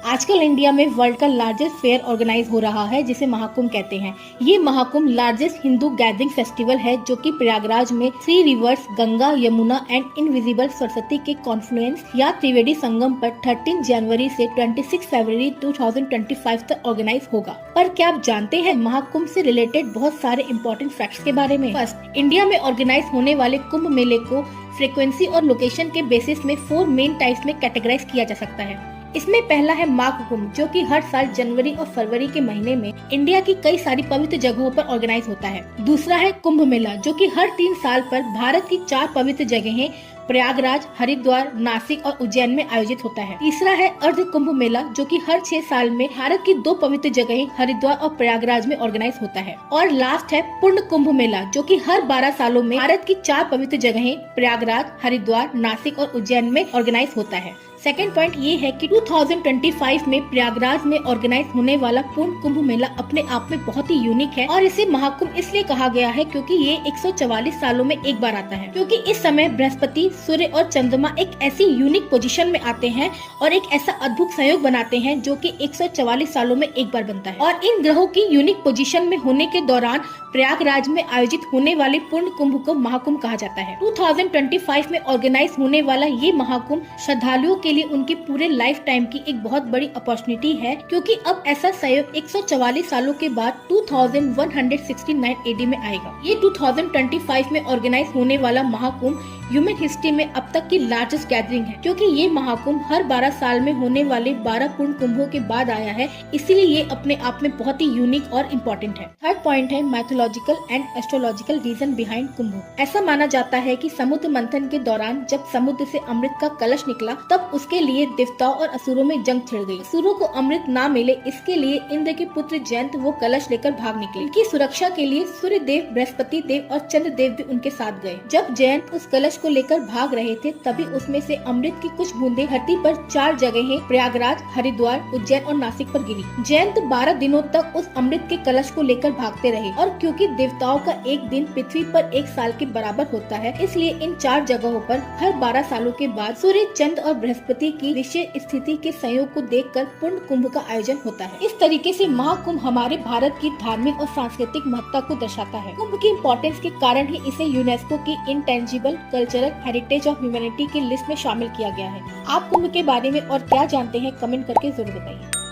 आजकल इंडिया में वर्ल्ड का लार्जेस्ट फेयर ऑर्गेनाइज हो रहा है जिसे महाकुंभ कहते हैं। ये Mahakumbh largest Hindu gathering festival है जो कि प्रयागराज में three reverse Ganga, Yamuna and invisible Saraswati के कॉन्फ्लुएंस या त्रिवेणी संगम पर 13 जनवरी से 26 फरवरी 2025 तक ऑर्गेनाइज होगा। पर क्या आप जानते हैं महाकुंभ से रिलेटेड बहुत सारे इम्पोर्टेंट फैक्ट्स के बारे में? फर्स्ट, इंडिया में ऑर्गेनाइज होने वाले कुंभ मेले को फ्रीक्वेंसी और लोकेशन के बेसिस में 4 मेन टाइप्स में कैटेगराइज किया जा सकता है। इसमें पहला है माघ कुंभ, जो कि हर साल जनवरी और फरवरी के महीने में इंडिया की कई सारी पवित्र जगहों पर ऑर्गेनाइज होता है। दूसरा है कुंभ मेला, जो कि हर 3 साल पर भारत की 4 पवित्र जगहें प्रयागराज, हरिद्वार, नासिक और उज्जैन में आयोजित होता है। तीसरा है अर्ध कुंभ मेला, जो कि हर 6 साल में भारत की 2 पवित्र जगहें हरिद्वार और प्रयागराज में ऑर्गेनाइज होता है। और लास्ट है पूर्ण कुंभ मेला, जो कि हर 12 सालों में भारत की 4 पवित्र जगहें प्रयागराज, हरिद्वार, नासिक और उज्जैन में ऑर्गेनाइज होता है। सेकेंड पॉइंट ये है कि 2025 में प्रयागराज में ऑर्गेनाइज होने वाला पूर्ण कुंभ मेला अपने आप में बहुत ही यूनिक है और इसे महाकुंभ इसलिए कहा गया है क्योंकि ये 144 सालों में एक बार आता है। क्योंकि इस समय बृहस्पति, सूर्य और चंद्रमा एक ऐसी यूनिक पोजीशन में आते हैं और एक ऐसा अद्भुत संयोग बनाते हैं जो कि 144 सालों में एक बार बनता है। और इन ग्रहों की यूनिक पोजीशन में होने के दौरान प्रयागराज में आयोजित होने वाले पूर्ण कुंभ को महाकुंभ कहा जाता है। 2025 में ऑर्गेनाइज होने वाला ये महाकुंभ श्रद्धालुओं के लिए उनके पूरे लाइफ टाइम की एक बहुत बड़ी अपॉर्चुनिटी है, क्योंकि अब ऐसा संयोग 144 सालों के बाद 2169 एडी में आएगा। ये 2025 में ऑर्गेनाइज होने वाला महाकुंभ ह्यूमन हिस्ट्री में अब तक की लार्जेस्ट गैदरिंग है, क्योंकि ये महाकुंभ हर 12 साल में होने वाले 12 पूर्ण कुंभों के बाद आया है, इसीलिए ये अपने आप में बहुत ही यूनिक और इम्पोर्टेंट है। थर्ड पॉइंट है mythological and astrological reason behind Kumbh. ऐसा माना जाता है कि समुद्र मंथन के दौरान जब समुद्र से अमृत का कलश निकला तब उसके लिए देवताओं और असुरों में जंग छिड़ गई। असुरों को अमृत ना मिले इसके लिए इंद्र के पुत्र जयंत वो कलश लेकर भाग निकले। इनकी सुरक्षा के लिए सूर्य देव, बृहस्पति देव और चंद्र देव भी उनके साथ गए। जब जयंत उस कलश को लेकर भाग रहे थे तभी उसमें से अमृत की कुछ बूंदें धरती पर 4 जगहें प्रयागराज, हरिद्वार, उज्जैन और नासिक पर गिरी। जयंत 12 दिनों तक उस अमृत के कलश को लेकर भागते रहे और क्योंकि देवताओं का एक दिन पृथ्वी पर 1 साल के बराबर होता है, इसलिए इन 4 जगहों पर हर 12 सालों के बाद सूर्य, चंद्र और बृहस्पति की विशेष स्थिति के संयोग को देखकर पूर्ण कुंभ का आयोजन होता है। इस तरीके से महाकुंभ हमारे भारत की धार्मिक और सांस्कृतिक महत्ता को दर्शाता है। कुंभ की इम्पोर्टेंस के कारण ही इसे यूनेस्को की intangible cultural heritage of humanity की लिस्ट में शामिल किया गया है। आप कुंभ के बारे में और क्या जानते हैं कमेंट करके जरूर बताइए।